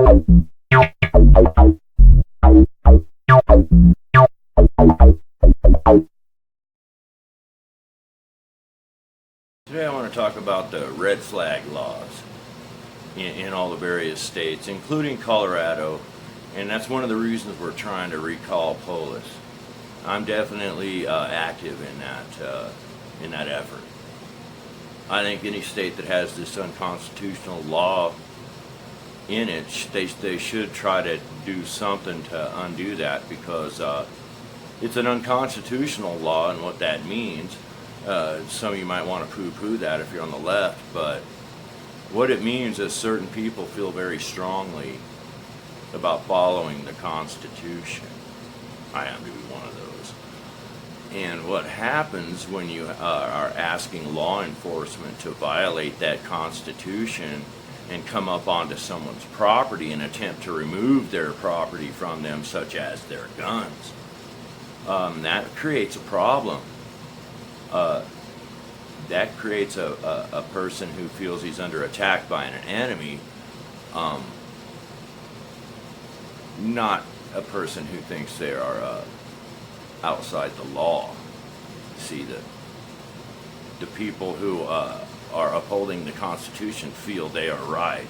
Today I want to talk about the red flag laws in all the various states, including Colorado, and that's one of the reasons we're trying to recall Polis. I'm definitely active in that effort. I think any state that has this unconstitutional law in it, they should try to do something to undo that, because it's an unconstitutional law, and what that means, some of you might want to poo-poo that if you're on the left, but what it means is certain people feel very strongly about following the Constitution. I am to be one of those. And what happens when you are asking law enforcement to violate that Constitution and come up onto someone's property and attempt to remove their property from them, such as their guns, that creates a problem. That creates a person who feels he's under attack by an enemy, not a person who thinks they are outside the law. See, the people who are upholding the Constitution feel they are right,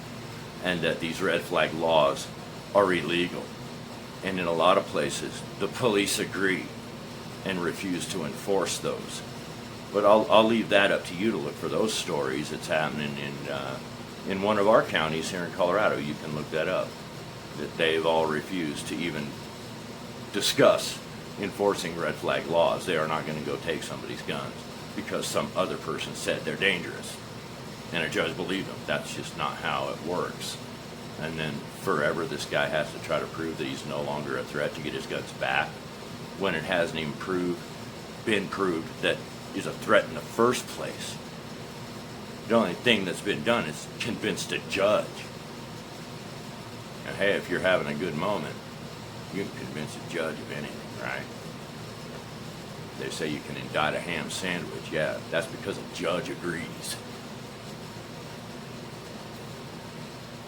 and that these red flag laws are illegal. And in a lot of places, the police agree and refuse to enforce those. But I'll leave that up to you to look for those stories. It's happening in one of our counties here in Colorado. You can look that up. That they've all refused to even discuss enforcing red flag laws. They are not going to go take somebody's guns because some other person said they're dangerous, and a judge believed them. That's just not how it works. And then forever this guy has to try to prove that he's no longer a threat to get his guns back, when it hasn't even been proved that is a threat in the first place. The only thing that's been done is convinced a judge. And hey, if you're having a good moment, you can convince a judge of anything, right? They say you can indict a ham sandwich. Yeah, that's because a judge agrees.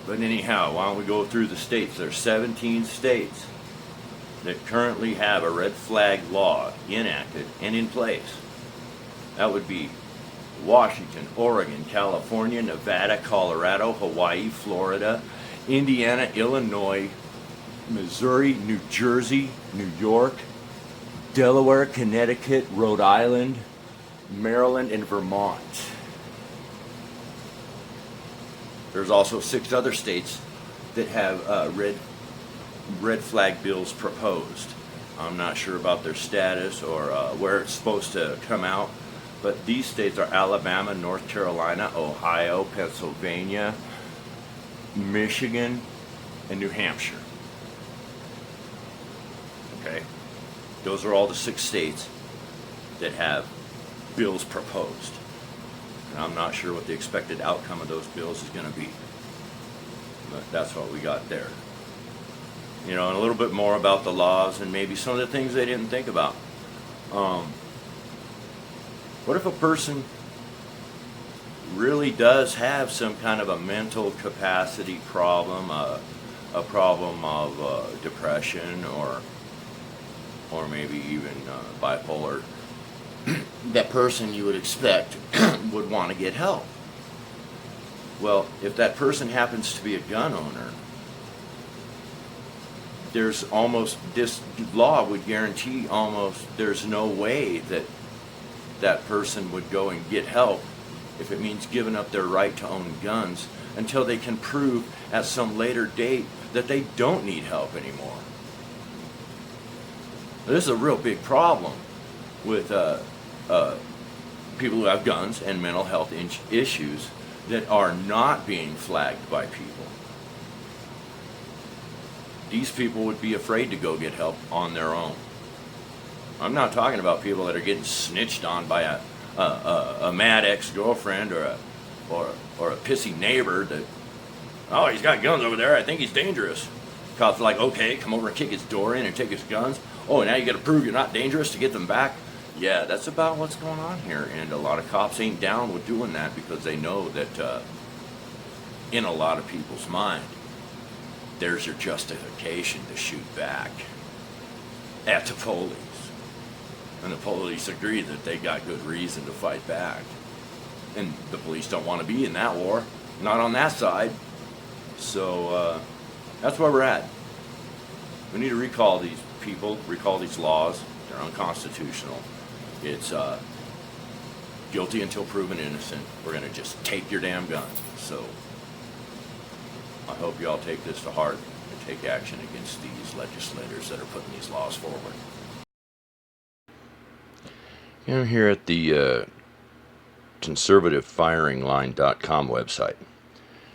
But anyhow, why don't we go through the states? There's 17 states that currently have a red flag law enacted and in place. That would be Washington, Oregon, California, Nevada, Colorado, Hawaii, Florida, Indiana, Illinois, Missouri, New Jersey, New York, Delaware, Connecticut, Rhode Island, Maryland, and Vermont. There's also 6 other states that have red flag bills proposed. I'm not sure about their status or where it's supposed to come out. But these states are Alabama, North Carolina, Ohio, Pennsylvania, Michigan, and New Hampshire. Okay? Those are all the 6 states that have bills proposed. And I'm not sure what the expected outcome of those bills is going to be. But that's what we got there. You know, and a little bit more about the laws and maybe some of the things they didn't think about. What if a person really does have some kind of a mental capacity problem, a problem of depression, or maybe even bipolar? That person, you would expect, would want to get help. Well, if that person happens to be a gun owner, there's almost, this law would guarantee almost there's no way that that person would go and get help if it means giving up their right to own guns until they can prove at some later date that they don't need help anymore. This is a real big problem with people who have guns and mental health issues that are not being flagged by people. These people would be afraid to go get help on their own. I'm not talking about people that are getting snitched on by a mad ex-girlfriend or a pissy neighbor that, oh, he's got guns over there, I think he's dangerous. Cops are like, okay, come over and kick his door in and take his guns. Oh, now you got to prove you're not dangerous to get them back. Yeah, that's about what's going on here, and a lot of cops ain't down with doing that because they know that in a lot of people's mind, there's your justification to shoot back at the police. And the police agree that they got good reason to fight back. And the police don't want to be in that war, not on that side. So that's where we're at. We need to recall these people, recall these laws. They're unconstitutional. It's guilty until proven innocent. We're going to just take your damn guns. So I hope you all take this to heart and take action against these legislators that are putting these laws forward. I'm here at the conservativefiringline.com website.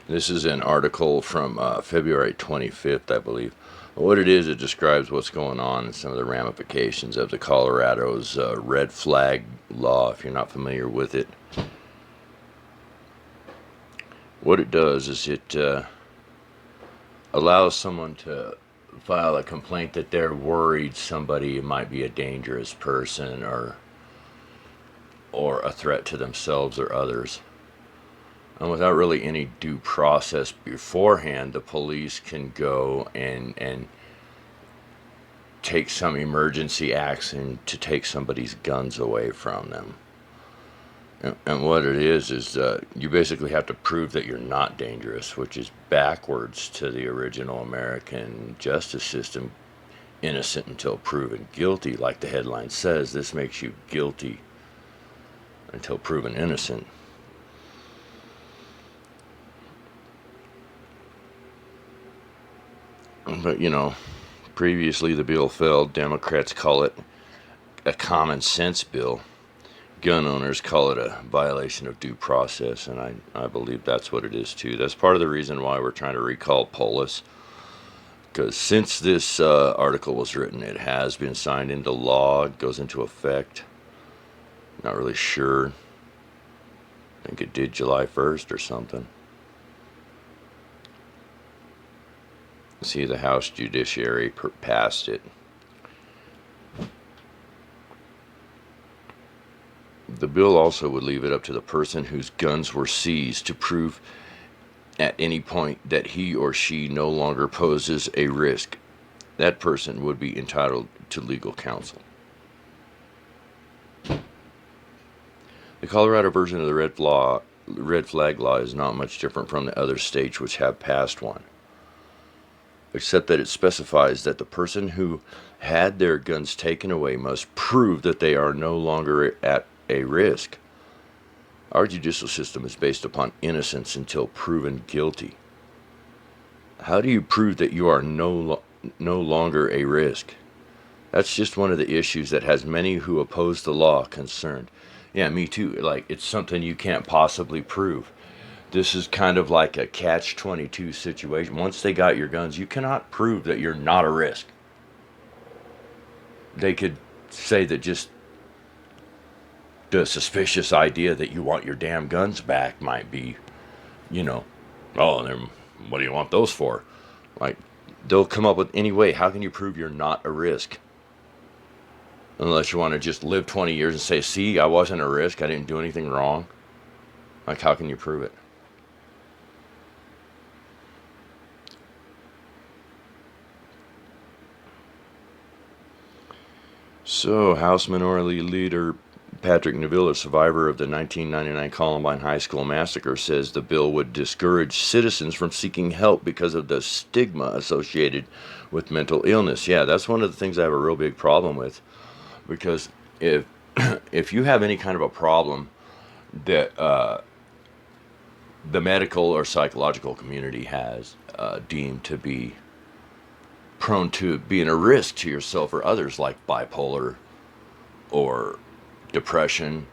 This is an article from February 25th, I believe. What it is, it describes what's going on and some of the ramifications of the Colorado's red flag law, if you're not familiar with it. What it does is it allows someone to file a complaint that they're worried somebody might be a dangerous person or a threat to themselves or others. And without really any due process beforehand, the police can go and take some emergency action to take somebody's guns away from them. And what it is you basically have to prove that you're not dangerous, which is backwards to the original American justice system. Innocent until proven guilty, like the headline says. This makes you guilty until proven innocent. But, previously the bill failed. Democrats call it a common sense bill. Gun owners call it a violation of due process, and I believe that's what it is too. That's part of the reason why we're trying to recall Polis. Because since this article was written, it has been signed into law. It goes into effect. Not really sure. I think it did July 1st or something. See, the House Judiciary passed it. The bill also would leave it up to the person whose guns were seized to prove at any point that he or she no longer poses a risk. That person would be entitled to legal counsel. The Colorado version of the red flag law is not much different from the other states which have passed one, except that it specifies that the person who had their guns taken away must prove that they are no longer at a risk. Our judicial system is based upon innocence until proven guilty. How do you prove that you are no longer a risk? That's just one of the issues that has many who oppose the law concerned. Yeah, me too. Like, it's something you can't possibly prove. This is kind of like a catch-22 situation. Once they got your guns, you cannot prove that you're not a risk. They could say that just the suspicious idea that you want your damn guns back might be, oh, then what do you want those for? Like, they'll come up with any way. How can you prove you're not a risk? Unless you want to just live 20 years and say, see, I wasn't a risk. I didn't do anything wrong. Like, how can you prove it? So, House Minority Leader Patrick Neville, a survivor of the 1999 Columbine High School massacre, says the bill would discourage citizens from seeking help because of the stigma associated with mental illness. Yeah, that's one of the things I have a real big problem with. Because if you have any kind of a problem that the medical or psychological community has deemed to be prone to being a risk to yourself or others, like bipolar or depression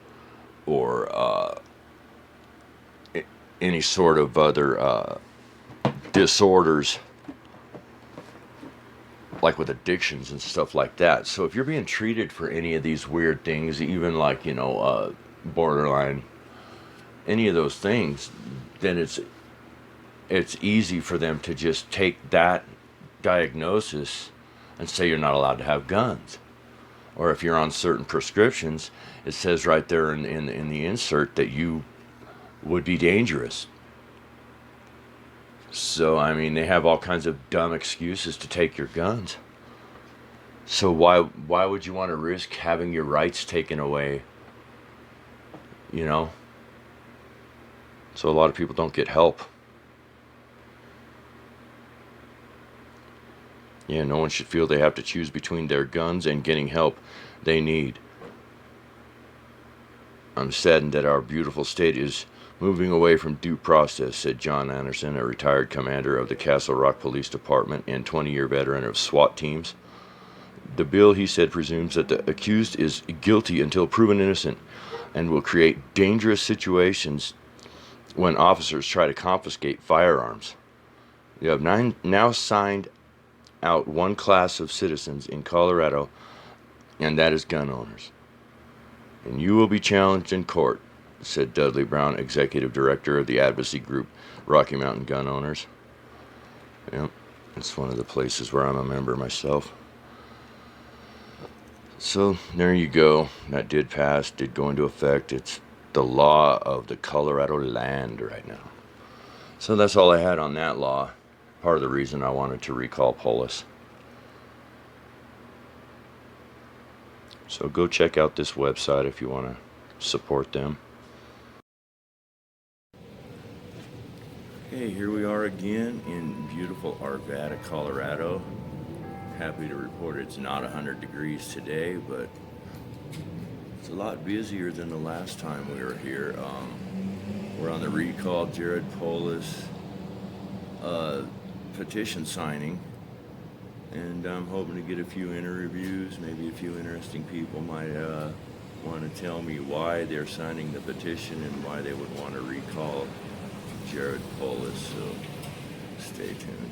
or any sort of other disorders, like with addictions and stuff like that. So if you're being treated for any of these weird things, even like, borderline, any of those things, then it's easy for them to just take that diagnosis and say you're not allowed to have guns. Or if you're on certain prescriptions, it says right there in the insert that you would be dangerous. So, I mean, they have all kinds of dumb excuses to take your guns. So why would you want to risk having your rights taken away? You know? So a lot of people don't get help. Yeah, no one should feel they have to choose between their guns and getting help they need. I'm saddened that our beautiful state is moving away from due process, said John Anderson, a retired commander of the Castle Rock Police Department and 20-year veteran of SWAT teams. The bill, he said, presumes that the accused is guilty until proven innocent and will create dangerous situations when officers try to confiscate firearms. You have now signed out one class of citizens in Colorado, and that is gun owners. And you will be challenged in court, said Dudley Brown, executive director of the advocacy group Rocky Mountain Gun Owners. Yep, it's one of the places where I'm a member myself. So there you go. That did pass, did go into effect. It's the law of the Colorado land right now. So that's all I had on that law. Part of the reason I wanted to recall Polis. So go check out this website if you want to support them. Hey, here we are again in beautiful Arvada, Colorado. Happy to report it's not 100 degrees today, but it's a lot busier than the last time we were here. We're on the recall Jared Polis petition signing, and I'm hoping to get a few interviews. Maybe a few interesting people might want to tell me why they're signing the petition and why they would want to recall Jared Polis. So stay tuned.